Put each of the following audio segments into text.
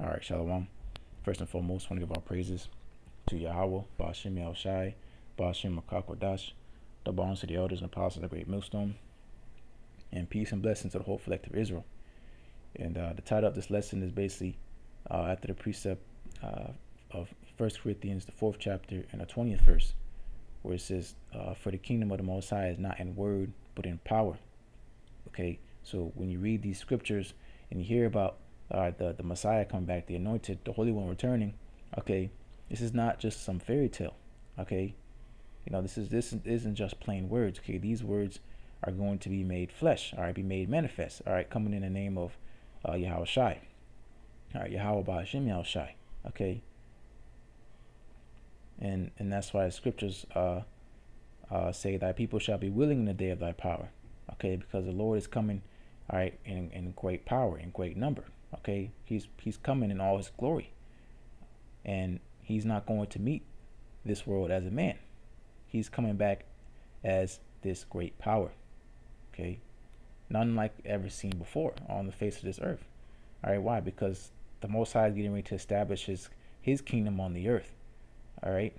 All right, Shalom. First and foremost, I want to give our praises to Yahawah, Ba'ashem Yahushai, Ba'ashem Makakwadash, the bonds to the elders and apostles of the great millstone, and peace and blessings to the whole collective Israel. And the title of this lesson is basically after the precept of 1 Corinthians, the 4th chapter and the 20th verse, where it says, for the kingdom of the Most High is not in word, but in power. Okay, so when you read these scriptures and you hear about the Messiah coming back, the anointed, the Holy One returning, okay, this is not just some fairy tale. Okay, you know, this isn't just plain words. Okay, these words are going to be made flesh. All right, be made manifest. All right, coming in the name of YAHAWASHI. All right, YAHAWAH Ba'ashem Yahushai. Okay, and that's why the scriptures say thy people shall be willing in the day of thy power. Okay, because the Lord is coming, all right, in great power, in great number. Okay, he's coming in all his glory, and he's not going to meet this world as a man. He's coming back as this great power. Okay, none like ever seen before on the face of this earth. All right, why? Because the Most High is getting ready to establish his kingdom on the earth. All right,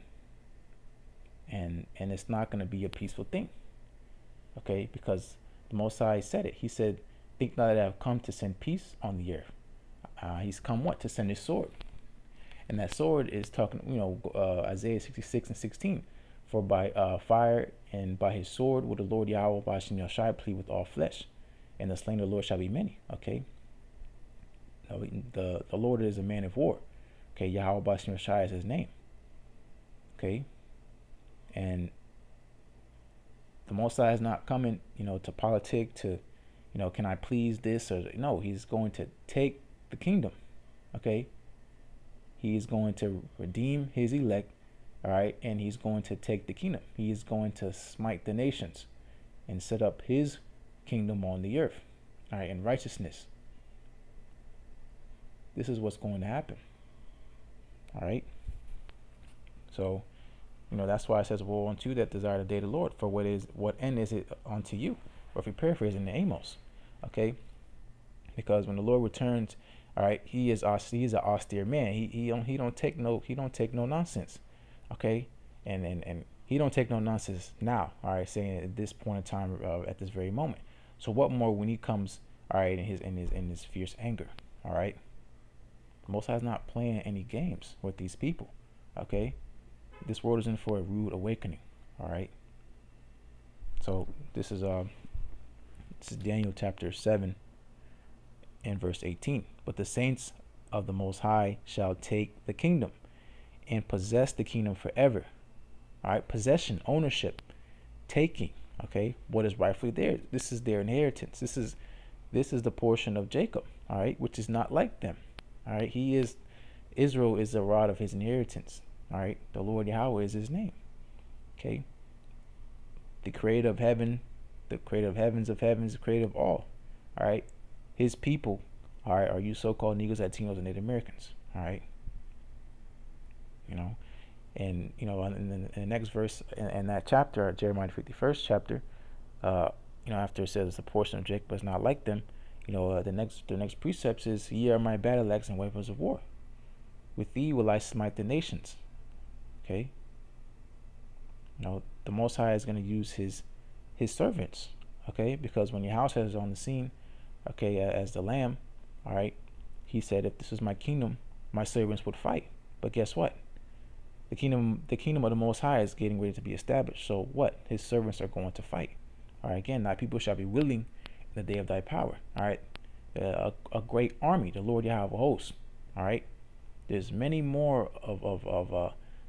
and it's not going to be a peaceful thing. Okay, because the Most High said it. He said, think not that I have come to send peace on the earth. He's come what? To send his sword. And that sword is talking, you know, Isaiah 66:16. For by fire and by his sword will the Lord Yahweh Ba'ashem Yahushai plead with all flesh, and the slain of the Lord shall be many. Okay, the Lord is a man of war. Okay, Yahweh Ba'ashem Yahushai is his name. Okay, and the Most High is not coming, you know, to politic, to, you know, can I please this or no? He's going to take the kingdom. Okay, he is going to redeem his elect. All right, and he's going to take the kingdom. He is going to smite the nations and set up his kingdom on the earth. All right, in righteousness. This is what's going to happen. All right. So, you know, that's why it says, woe unto you that desire the day of the Lord, for what end is it unto you? Or if you paraphrase in the Amos, okay? Because when the Lord returns, all right, he's an austere man. He don't take no nonsense. Okay, and he don't take no nonsense now. All right, saying at this point in time, at this very moment. So what more when he comes, all right, in his fierce anger. All right, the Most High is not playing any games with these people. Okay, this world is in for a rude awakening. All right. So this is Daniel chapter 7 and verse 18. But the saints of the Most High shall take the kingdom and possess the kingdom forever. All right, possession, ownership, taking. Okay, what is rightfully theirs. This is their inheritance. This is the portion of Jacob. All right, which is not like them. All right, Israel is the rod of his inheritance. All right, the Lord Yahweh is his name. Okay, the creator of heaven, the creator of heavens, the creator of all. All right, his people. All right, are you so-called Negros, Latinos, and Native Americans? All right. You know, and you know, in the next verse in that chapter, Jeremiah 51st chapter, you know, after it says it's a portion of Jacob is not like them, you know, the next precepts is, ye are my battle axe and weapons of war. With thee will I smite the nations. Okay. You know, the Most High is going to use his servants. Okay, because when your house is on the scene, okay, as the lamb, all right, he said, if this is my kingdom, my servants would fight. But guess what? The kingdom of the Most High is getting ready to be established. So what? His servants are going to fight. All right. Again, thy people shall be willing in the day of thy power. All right. A great army, the Lord Yahweh hosts. All right. There's many more of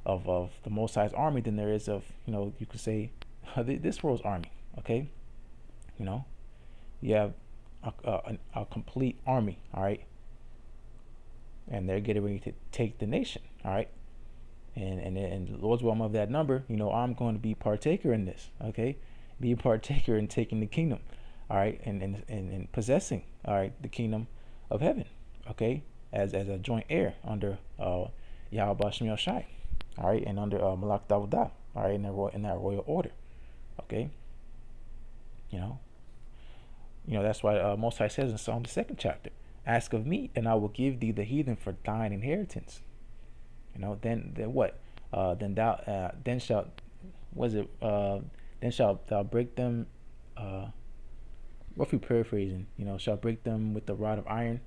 the Most High's army than there is of, you know, you could say this world's army. Okay. You know, you have a complete army. All right. And they're getting ready to take the nation. All right. And the Lord's will of that number, you know, I'm going to be partaker in this. Okay, be a partaker in taking the kingdom. All right, and possessing, all right, the kingdom of heaven. Okay, as a joint heir under Yahweh Ba'ashem Yahushai. All right, and under Malak Dawudah. All right, in that royal order. Okay, you know, that's why Most High says in Psalm the 2nd chapter, Ask of me, and I will give thee the heathen for thine inheritance. Then what? Then shalt, was it? Then shalt thou break them. Roughly paraphrasing, shall break them with the rod of iron.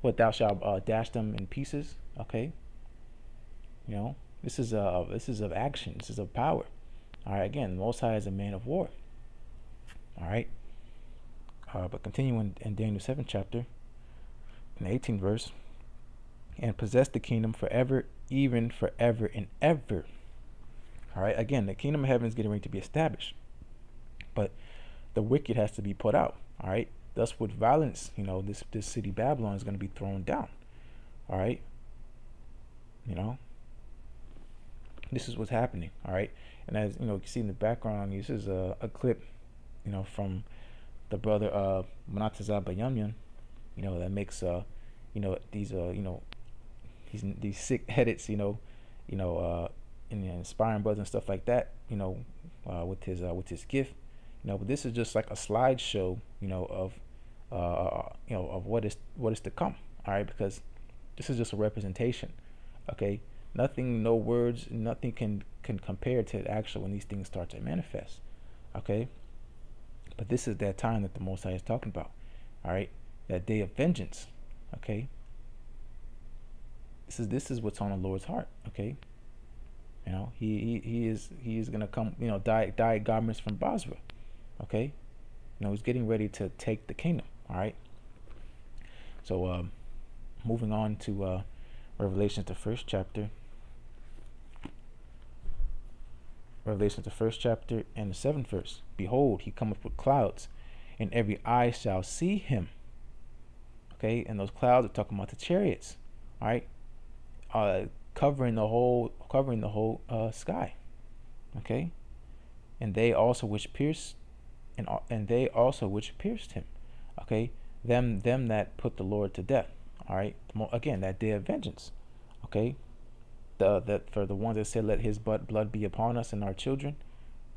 What thou shalt dash them in pieces. Okay. This is of action. This is of power. All right. Again, the Most High is a man of war. All right. But continuing in Daniel 7th chapter, in the 18th verse, and possess the kingdom forever, even forever and ever. All right. Again, the kingdom of heaven is getting ready to be established, but the wicked has to be put out. All right. Thus, with violence, this city Babylon is going to be thrown down. All right. This is what's happening. All right. And as you can see in the background, this is a clip, from the brother Manatazah Bayamyan, that makes these sick edits, and inspiring brothers and stuff like that, with his gift, but this is just like a slideshow, of what is to come. All right, because this is just a representation. Okay, nothing, no words, nothing can compare to the actual when these things start to manifest. Okay, but this is that time that the Most High is talking about. All right, that day of vengeance. Okay, this is what's on the Lord's heart. Okay, he is gonna come. Dye garments from Basra. Okay, he's getting ready to take the kingdom. All right. So moving on to Revelation, the first chapter. Revelation, the first chapter and the 7th verse. Behold, he cometh with clouds, and every eye shall see him. Okay, and those clouds are talking about the chariots. All right, covering the whole sky. Okay, and they also which pierced, and they also which pierced him. Okay, them that put the Lord to death. All right, again, that day of vengeance. Okay, that for the ones that said, let his blood be upon us and our children.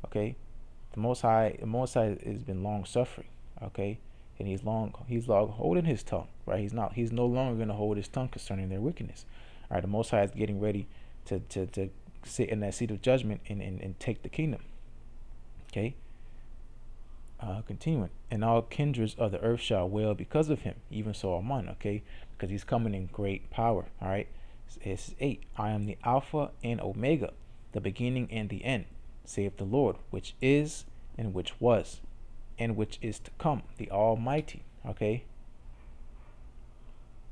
Okay, the Most High has been long suffering. Okay, and he's long holding his tongue. Right, he's no longer going to hold his tongue concerning their wickedness. All right, the Most High is getting ready to sit in that seat of judgment and take the kingdom. Okay. Continuing, and all kindreds of the earth shall wail because of him, even so Amen. Okay, because he's coming in great power. All right, it's 8. I am the Alpha and Omega, the beginning and the end, saith the Lord, which is and which was and which is to come, the Almighty. Okay,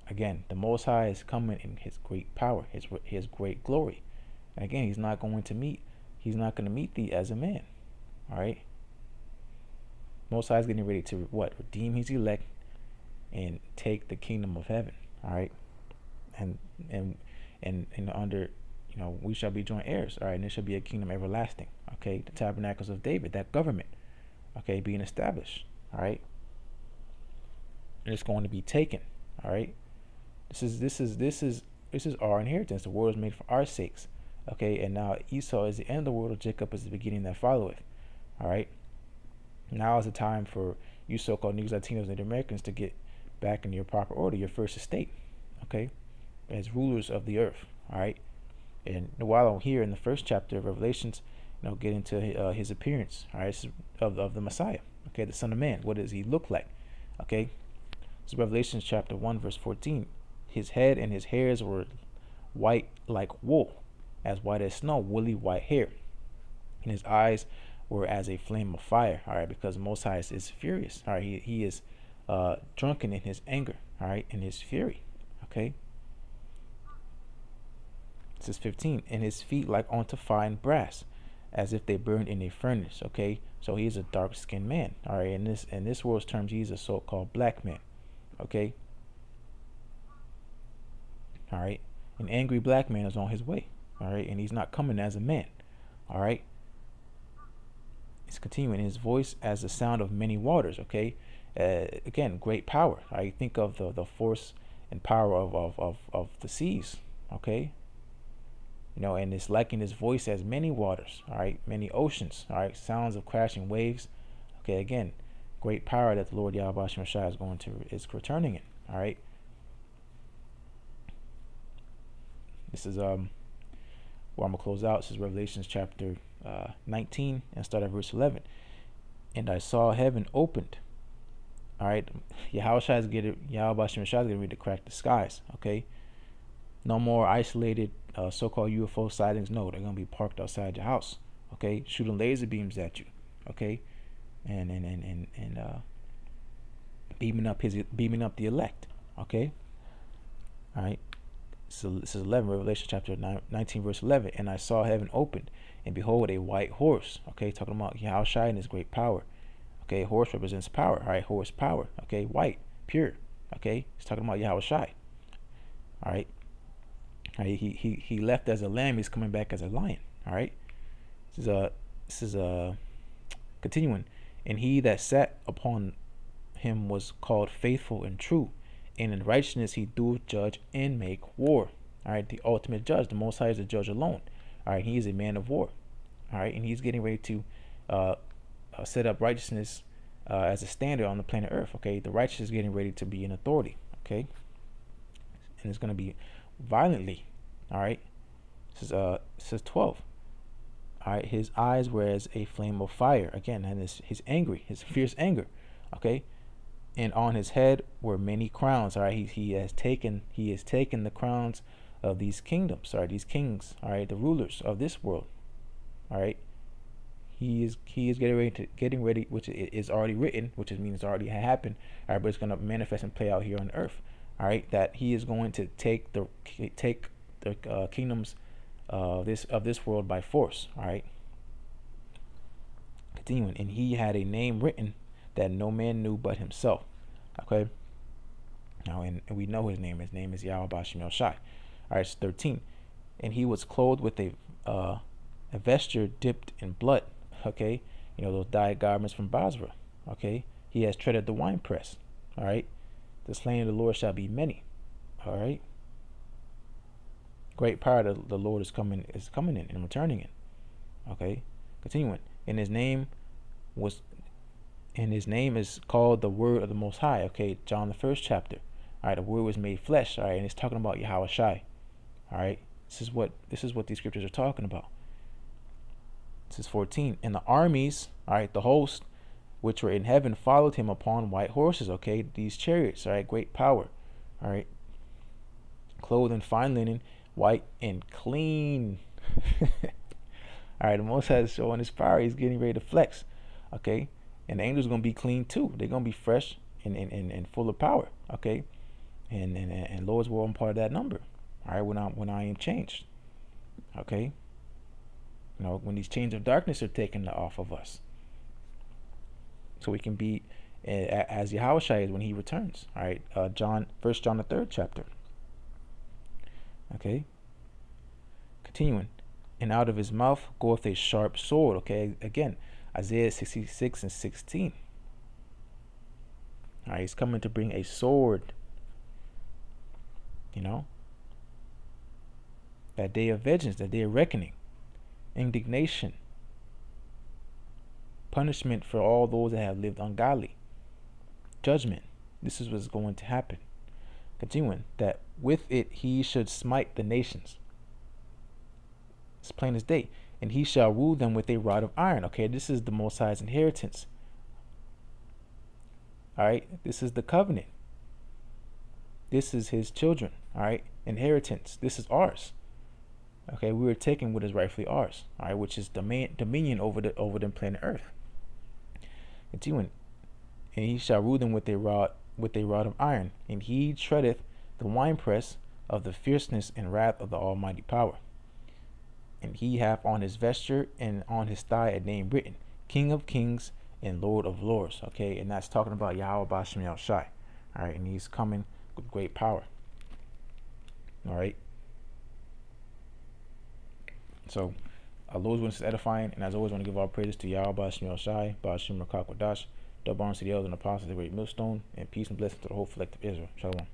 again, the Most High is coming in his great power, his great glory. And again, he's not going to meet thee as a man. All right. Most High is getting ready to redeem his elect and take the kingdom of heaven. All right, and under, we shall be joint heirs. All right, and there shall be a kingdom everlasting. Okay, the tabernacles of David, that government. Okay, being established. All right, and it's going to be taken. All right, this is our inheritance. The world is made for our sakes. Okay, and now Esau is the end of the world. Jacob is the beginning that followeth. All right. Now is the time for you so-called Negroes, Latinos, and Native Americans to get back in your proper order, your first estate, okay, as rulers of the earth. All right, and while I'm here in the first chapter of Revelations, get into his appearance. All right, of the Messiah. Okay, the Son of Man. What does he look like? Okay, so Revelation chapter 1 verse 14. His head and his hairs were white like wool, as white as snow, woolly white hair, and his eyes were as a flame of fire. All right, because the Most High is furious. All right, he is drunken in his anger. All right, in his fury. Okay, this is 15. And his feet like unto fine brass, as if they burned in a furnace. Okay, so he is a dark-skinned man. All right, in this world's terms, he's a so-called black man. Okay, all right, an angry black man is on his way. All right, and he's not coming as a man. All right. It's continuing. His voice as the sound of many waters. Okay, again, great power. I think of the force and power of the seas. Okay, and it's liking his voice as many waters. All right, many oceans. All right, sounds of crashing waves. Okay, again, great power that the Lord YAHWAH is returning in. All right. This is where I'm gonna close out. This is Revelations chapter 19 and start at verse 11. And I saw heaven opened. All right, YAHWAH is getting ready to crack the skies. Okay, no more isolated so-called UFO sightings. No, they're gonna be parked outside your house. Okay, shooting laser beams at you. Okay, and beaming up the elect. Okay, all right. So this is 11, Revelation chapter 19 verse 11. And I saw heaven opened, and behold, a white horse. Okay, talking about YAHWAH and his great power. Okay, horse represents power. All right, horse power. Okay, white, pure. Okay, he's talking about YAHWAH. All right. All right, he left as a lamb. He's coming back as a lion. All right. This is continuing. And he that sat upon him was called faithful and true, and in righteousness he doeth judge and make war. All right, the ultimate judge. The Most High is the judge alone. All right, he is a man of war. All right, and he's getting ready to set up righteousness as a standard on the planet Earth. Okay, the righteous is getting ready to be in authority. Okay, and it's going to be violently. All right, this is 12. All right, his eyes were as a flame of fire. Again, and his fierce anger. Okay, and on his head were many crowns. All right, he has taken the crowns of these kingdoms. All right, these kings. All right, the rulers of this world. All right, he is getting ready, which is already written, which means it's already happened. All right, but it's going to manifest and play out here on earth. All right, that he is going to take the kingdoms of this world by force. All right, continuing. And he had a name written that no man knew but himself. Okay, now and we know his name. His name is YAHWAH. All right, it's 13. And he was clothed with a vesture dipped in blood. Okay, you know, those dyed garments from Basra. Okay, he has treaded the winepress. All right, the slain of the Lord shall be many. All right, great power that the Lord is coming in and returning in. Okay, continuing. And his name is called the Word of the Most High. Okay, John the 1st chapter. All right, the Word was made flesh. All right, and it's talking about YAHWAH. All right, this is what these scriptures are talking about. This is 14. And the armies, all right, the host which were in heaven followed him upon white horses. Okay, these chariots. All right, great power. All right, clothed in fine linen, white and clean. All right, the Most High is showing his power. He's getting ready to flex. Okay, and the angels are gonna be clean too. They're gonna be fresh and full of power. Okay, and Lord's will, I'm part of that number. All right, when I am changed. Okay, you know, when these chains of darkness are taken off of us, so we can be as YAHWAH is when he returns. All right, 1 John the 3rd chapter. Okay, continuing. And out of his mouth goeth a sharp sword. Okay, again, Isaiah 66 and 16. All right, he's coming to bring a sword. You know, that day of vengeance, that day of reckoning, indignation, punishment for all those that have lived ungodly, judgment. This is what's going to happen. Continuing, that with it he should smite the nations. It's plain as day. And he shall rule them with a rod of iron. Okay, this is the Most High's inheritance. All right, this is the covenant. This is his children. All right, inheritance. This is ours. Okay, we were taking what is rightfully ours. All right, which is dominion over the planet Earth. Continuing, and he shall rule them with a rod of iron, and he treadeth the winepress of the fierceness and wrath of the Almighty power. And he hath on his vesture and on his thigh a name written, King of Kings and Lord of Lords. Okay, and that's talking about YAHWAH. All right, and he's coming with great power. All right. So, Lord's witness is edifying, and as always, I want to give all praises to YAHWAH, Bashim Rakakwadash, double honors to the elders and apostles of the great millstone, and peace and blessings to the whole collective Israel. Shalom.